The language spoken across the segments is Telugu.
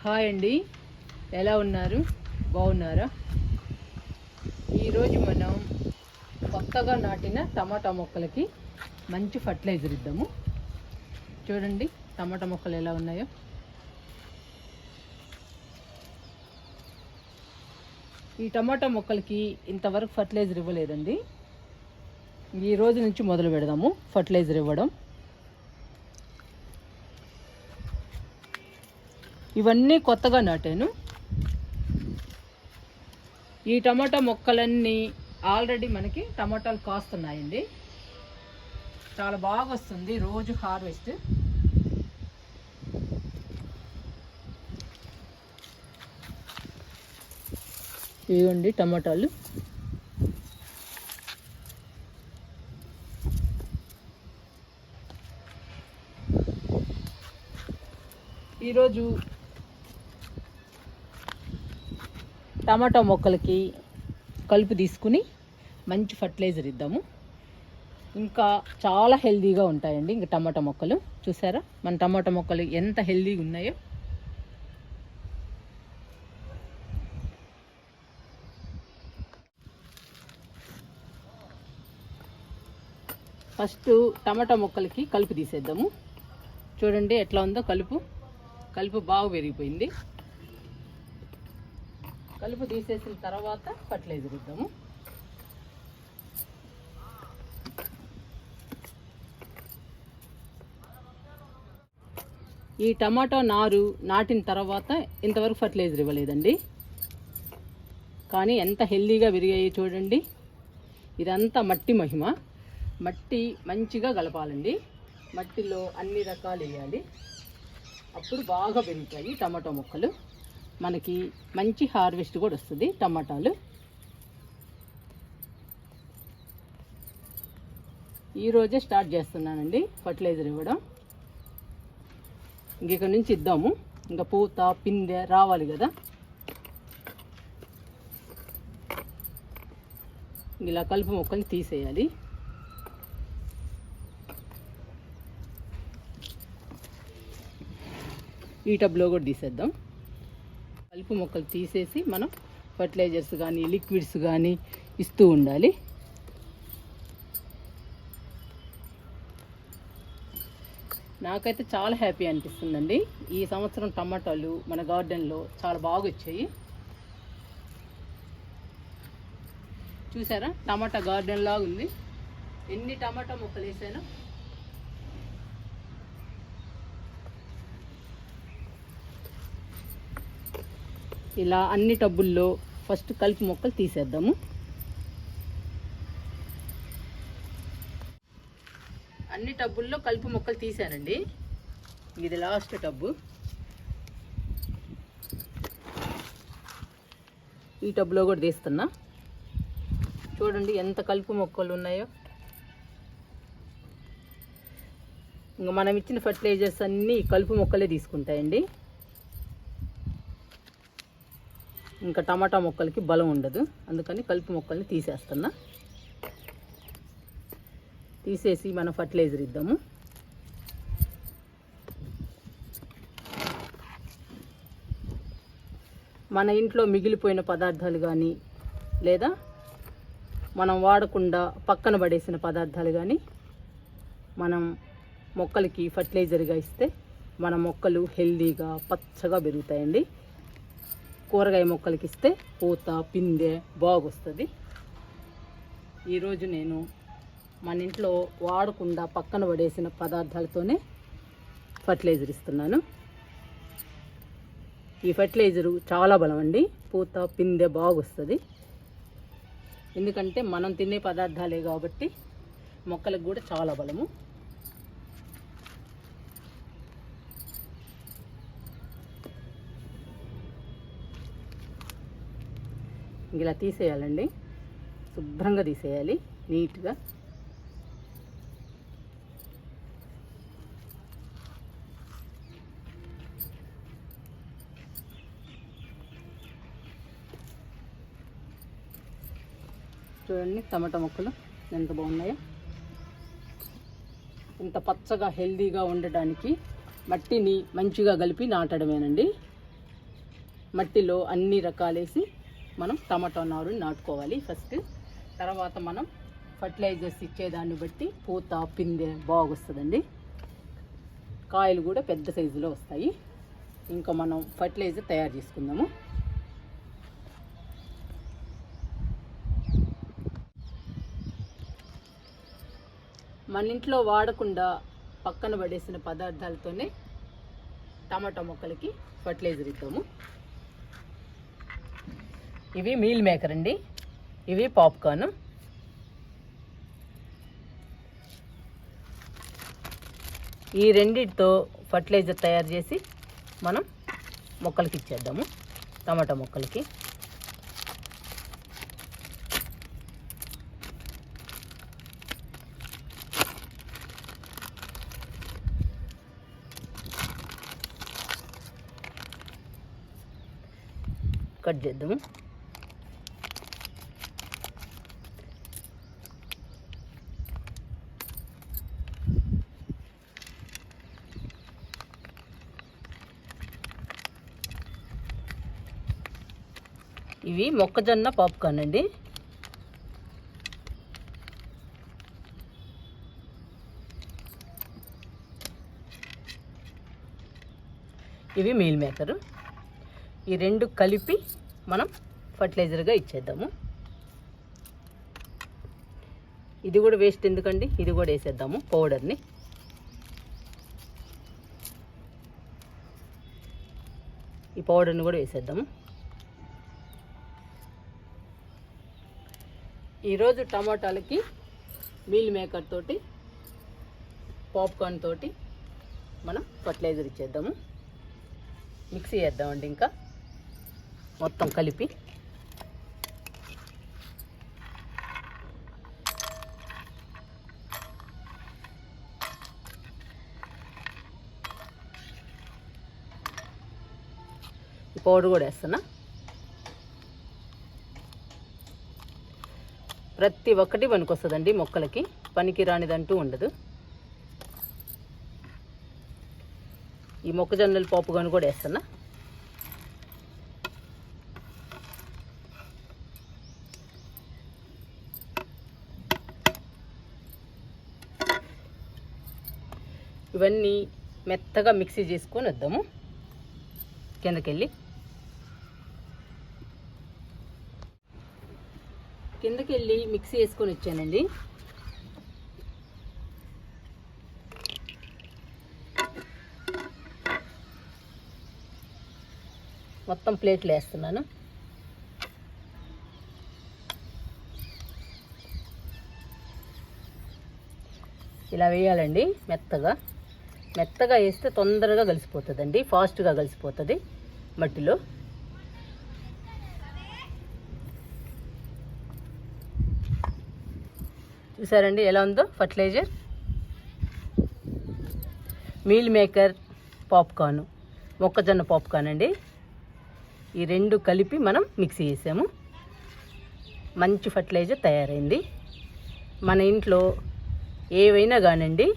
హాయ్ అండి, ఎలా ఉన్నారు? బాగున్నారా? ఈరోజు మనం కొత్తగా నాటిన టమాటా మొక్కలకి మంచి ఫర్టిలైజర్ ఇద్దాము. చూడండి టమాటా మొక్కలు ఎలా ఉన్నాయో. ఈ టమాటా మొక్కలకి ఇంతవరకు ఫర్టిలైజర్ ఇవ్వలేదండి. ఈ రోజు నుంచి మొదలు పెడదాము ఫర్టిలైజర్ ఇవ్వడం. ఇవన్నీ కొత్తగా నాటాను. ఈ టమాటా మొక్కలన్నీ ఆల్రెడీ మనకి టమాటాలు కాస్తున్నాయండి. చాలా బాగా వస్తుంది రోజు హార్వెస్ట్. ఇదిగోండి టమాటాలు. ఈరోజు టమాటా మొక్కలకి కలుపు తీసుకుని మంచి ఫర్టిలైజర్ ఇద్దాము. ఇంకా చాలా హెల్తీగా ఉంటాయండి. ఇంకా టమాటా మొక్కలు చూసారా, మన టమాటా మొక్కలు ఎంత హెల్తీగా ఉన్నాయో. ఫస్ట్ టమాటా మొక్కలకి కలుపు తీసేద్దాము. చూడండి ఎట్లా ఉందో కలుపు బాగా పెరిగిపోయింది. కలుపు తీసేసిన తర్వాత ఫర్టిలైజర్ ఇద్దాము. ఈ టమాటా నారు నాటిన తర్వాత ఇంతవరకు ఫర్టిలైజర్ ఇవ్వలేదండి, కానీ ఎంత హెల్తీగా విరిగాయి చూడండి. ఇదంతా మట్టి మహిమ. మట్టి మంచిగా కలపాలండి. మట్టిలో అన్ని రకాలు వేయాలి, అప్పుడు బాగా పెరుగుతాయి టమాటా మొక్కలు. మనకి మంచి హార్వెస్ట్ కూడా వస్తుంది టమాటాలు. ఈరోజే స్టార్ట్ చేస్తున్నానండి ఫర్టిలైజర్ ఇవ్వడం. ఇంక నుంచి ఇద్దాము. ఇంకా పూత పిందె రావాలి కదా. ఇలా కలుపు మొక్కల్ని తీసేయాలి. ఈ టబ్లో కూడా తీసేద్దాం. కలుపు మొక్కలు తీసేసి మనం ఫర్టిలైజర్స్ కానీ లిక్విడ్స్ కానీ ఇస్తూ ఉండాలి. నాకైతే చాలా హ్యాపీ అనిపిస్తుందండి. ఈ సంవత్సరం టమాటాలు మన గార్డెన్లో చాలా బాగా వచ్చాయి. చూసారా, టమాటా గార్డెన్ లాగా ఉంది. ఎన్ని టమాటా మొక్కలు వేసాను. ఇలా అన్ని టబ్బుల్లో ఫస్ట్ కలుపు మొక్కలు తీసేద్దాము. అన్ని టబ్బుల్లో కలుపు మొక్కలు తీసానండి. ఇది లాస్ట్ టబ్బు. ఈ టబ్బులో కూడా తీస్తున్నా. చూడండి ఎంత కలుపు మొక్కలు ఉన్నాయో. ఇంకా మనం ఇచ్చిన ఫర్టిలైజర్స్ అన్నీ కలుపు మొక్కలే తీసుకుంటాయండి. ఇంకా టమాటా మొక్కలకి బలం ఉండదు, అందుకని కలుపు మొక్కల్ని తీసేస్తున్నా. తీసేసి మనం ఫర్టిలైజర్ ఇద్దాము. మన ఇంట్లో మిగిలిపోయిన పదార్థాలు కానీ లేదా మనం వాడకుండా పక్కన పడేసిన పదార్థాలు కానీ మనం మొక్కలకి ఫర్టిలైజర్గా ఇస్తే మన మొక్కలు హెల్తీగా పచ్చగా పెరుగుతాయండి. కూరగాయ మొక్కలకి ఇస్తే పూత పిందె బాగొస్తుంది. ఈరోజు నేను మన ఇంట్లో వాడకుండా పక్కన పడేసిన పదార్థాలతోనే ఫర్టిలైజర్ ఇస్తున్నాను. ఈ ఫర్టిలైజరు చాలా బలం అండి. పూత పిందె బాగొస్తుంది. ఎందుకంటే మనం తినే పదార్థాలే కాబట్టి మొక్కలకు కూడా చాలా బలము. ఇలా తీసేయాలండి, శుభ్రంగా తీసేయాలి నీట్గా. చూడండి టమాటా మొక్కలు ఎంత బాగున్నాయో. ఇంత పచ్చగా హెల్తీగా ఉండడానికి మట్టిని మంచిగా కలిపి నాటడమేనండి. మట్టిలో అన్ని రకాలేసి మనం టమాటా నారుని నాటుకోవాలి ఫస్ట్. తర్వాత మనం ఫర్టిలైజర్స్ ఇచ్చేదాన్ని బట్టి పూత పిందె బాగొస్తుందండి. కాయలు కూడా పెద్ద సైజులో వస్తాయి. ఇంకా మనం ఫర్టిలైజర్ తయారు చేసుకుందాము. మన ఇంట్లో వాడకుండా పక్కన పడేసిన పదార్థాలతోనే టమాటా మొక్కలకి ఫర్టిలైజర్ ఇద్దాము. ఇవి మీల్ మేకర్ అండి, ఇవి పాప్కార్న్. ఈ రెండిటితో ఫర్టిలైజర్ తయారు చేసి మనం మొక్కలకి ఇచ్చేద్దాము, టమాటా మొక్కలకి. కట్ చేద్దాము. ఇవి మొక్కజొన్న పాప్కార్న్ అండి. ఇవి మీల్ మేకరు. ఈ రెండు కలిపి మనం ఫర్టిలైజర్గా ఇచ్చేద్దాము. ఇది కూడా వేస్ట్ ఎందుకండి, ఇది కూడా వేసేద్దాము పౌడర్ని. ఈ పౌడర్ని కూడా వేసేద్దాము. ఈరోజు టమాటాలకి మీల్ మేకర్ తోటి పాప్కార్న్ తోటి మనం ఫర్టిలైజర్ ఇచ్చేద్దాము. మిక్సీ చేద్దామండి ఇంకా మొత్తం కలిపి. ఈ పౌడర్ కూడా వేస్తున్నా. ప్రతి ఒక్కటి పనికొస్తుందండి మొక్కలకి, పనికి రానిదంటూ ఉండదు. ఈ మొక్కజొన్నల పాప్కార్న్ కూడా వేస్తున్నా. ఇవన్నీ మెత్తగా మిక్సీ చేసుకొని వద్దాము కిందకెళ్ళి. కిందకెళ్ళి మిక్సీ వేసుకొని వచ్చానండి. మొత్తం ప్లేట్లు వేస్తున్నాను. ఇలా వేయాలండి మెత్తగా. మెత్తగా వేస్తే తొందరగా కలిసిపోతుందండి, ఫాస్ట్గా కలిసిపోతుంది మట్టిలో. చూసారండి ఎలా ఉందో ఫర్టిలైజర్. మీల్ మేకర్ పాప్కార్న్, మొక్కజొన్న పాప్కార్న్ అండి. ఈ రెండు కలిపి మనం మిక్సీ చేసాము. మంచి ఫర్టిలైజర్ తయారైంది. మన ఇంట్లో ఏవైనా కానండి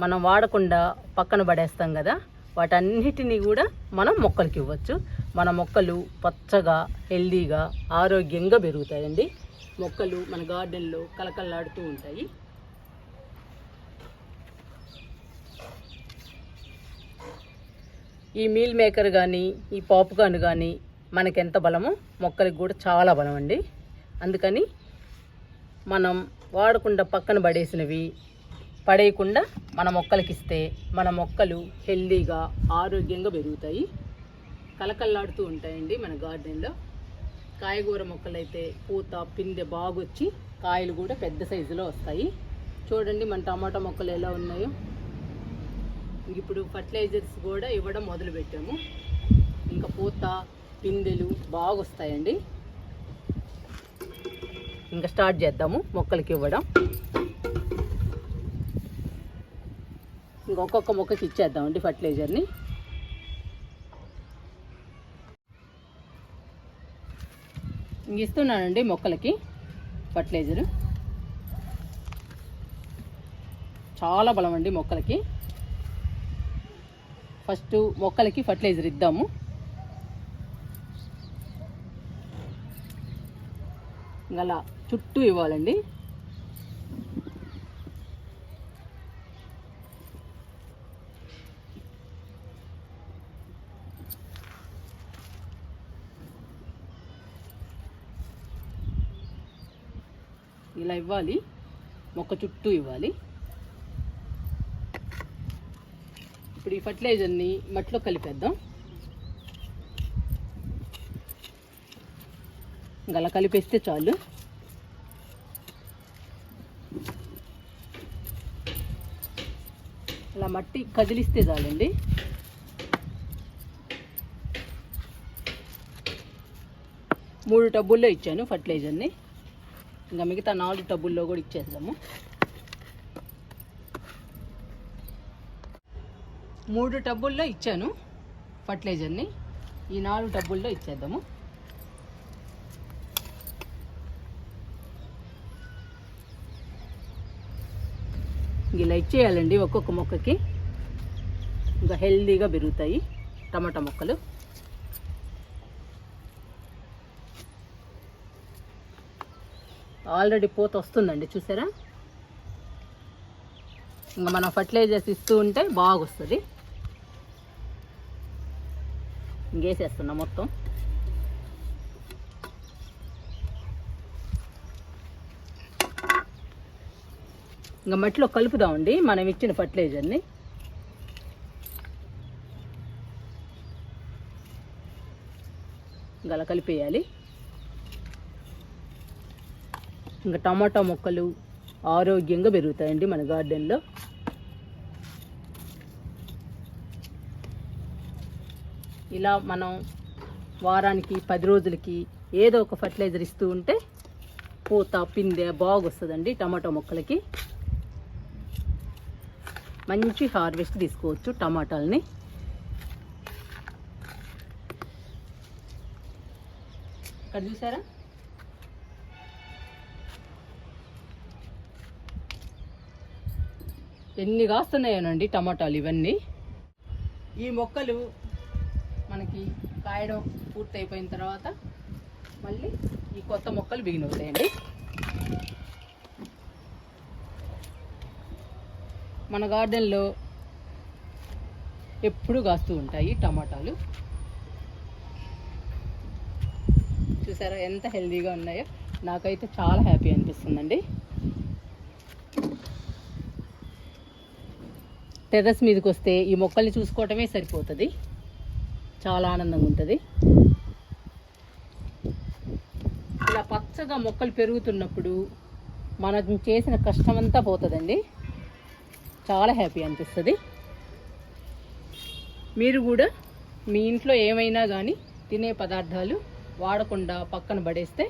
మనం వాడకుండా పక్కన పడేస్తాం కదా, వాటన్నిటినీ కూడా మనం మొక్కలకి ఇవ్వచ్చు. మన మొక్కలు పచ్చగా హెల్దీగా ఆరోగ్యంగా పెరుగుతాయండి. మొక్కలు మన గార్డెన్లో కలకల్లాడుతూ ఉంటాయి. ఈ మీల్ మేకర్ కానీ ఈ పాప్కార్న్ కానీ మనకెంత బలమో మొక్కలకి కూడా చాలా బలం అండి. అందుకని మనం వాడకుండా పక్కన పడేసినవి పడేయకుండా మన మొక్కలకి ఇస్తే మన మొక్కలు హెల్దీగా ఆరోగ్యంగా పెరుగుతాయి, కలకల్లాడుతూ ఉంటాయండి మన గార్డెన్లో. కాయగూర మొక్కలు అయితే పూత పిందె బాగొచ్చి కాయలు కూడా పెద్ద సైజులో వస్తాయి. చూడండి మన టమాటా మొక్కలు ఎలా ఉన్నాయో. ఇప్పుడు ఫర్టిలైజర్స్ కూడా ఇవ్వడం మొదలుపెట్టాము. ఇంకా పూత పిందెలు బాగా వస్తాయండి. ఇంకా స్టార్ట్ చేద్దాము మొక్కలకి ఇవ్వడం. ఇంకొక మొక్కకి ఇచ్చేద్దామండి ఫర్టిలైజర్ని. ఇస్తున్నానండి మొక్కలకి ఫర్టిలైజరు. చాలా బలం అండి మొక్కలకి. ఫస్ట్ మొక్కలకి ఫర్టిలైజర్ ఇద్దాము. అలా చుట్టూ ఇవ్వాలండి. ఇలా ఇవ్వాలి, మొక్క చుట్టూ ఇవ్వాలి. ఇప్పుడు ఈ ఫర్టిలైజర్ని మట్టిలో కలిపేద్దాం. అలా కలిపేస్తే చాలు. అలా మట్టి కదిలిస్తే చాలండి. మూడు టబ్బుల్లో ఇచ్చాను ఫర్టిలైజర్ని, ఇంకా మిగతా 4 టబ్బుల్లో కూడా ఇచ్చేద్దాము. 3 టబ్బుల్లో ఇచ్చాను ఫర్టిలైజర్ని, ఈ 4 టబ్బుల్లో ఇచ్చేద్దాము. ఇలా ఇచ్చేయాలండి ఒక్కొక్క మొక్కకి, ఇంకా హెల్దీగా పెరుగుతాయి టమాటా మొక్కలు. ఆల్రెడీ పూత వస్తుందండి, చూసారా? ఇంకా మనం ఫర్టిలైజర్స్ ఇస్తూ ఉంటే బాగా వస్తుంది. ఇంకేసేస్తున్నా మొత్తం. ఇంకా మట్టిలో కలుపుదామండి మనం ఇచ్చిన ఫర్టిలైజర్ని. ఇంకా అలా కలిపేయాలి. ఇంకా టమాటా మొక్కలు ఆరోగ్యంగా పెరుగుతాయండి మన గార్డెన్లో. ఇలా మనం వారానికి 10 రోజులకి ఏదో ఒక ఫర్టిలైజర్ ఇస్తూ ఉంటే పూత పిందె బాగా వస్తుందండి టమాటా మొక్కలకి. మంచి హార్వెస్ట్ తీసుకోవచ్చు టమాటాలని. ఇక్కడ చూసారా? ఎన్ని కాస్తున్నాయోనండి టమాటాలు ఇవన్నీ. ఈ మొక్కలు మనకి కాయడం పూర్తి అయిపోయిన తర్వాత మళ్ళీ ఈ కొత్త మొక్కలు బిగిన్ అవుతాయండి. మన గార్డెన్లో ఎప్పుడు కాస్తూ ఉంటాయి టమాటాలు. చూసారా ఎంత హెల్దీగా ఉన్నాయో? నాకైతే చాలా హ్యాపీ అనిపిస్తుందండి. టెర్రస్ మీదకి వస్తే ఈ మొక్కల్ని చూసుకోవటమే సరిపోతుంది, చాలా ఆనందంగా ఉంటుంది. ఇలా పచ్చగా మొక్కలు పెరుగుతున్నప్పుడు మనం చేసిన కష్టమంతా పోతుందండి, చాలా హ్యాపీ అనిపిస్తుంది. మీరు కూడా మీ ఇంట్లో ఏమైనా కానీ తినే పదార్థాలు వాడకుండా పక్కన పడేస్తే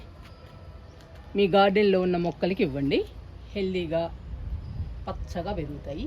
మీ గార్డెన్లో ఉన్న మొక్కలకి ఇవ్వండి, హెల్దీగా పచ్చగా పెరుగుతాయి.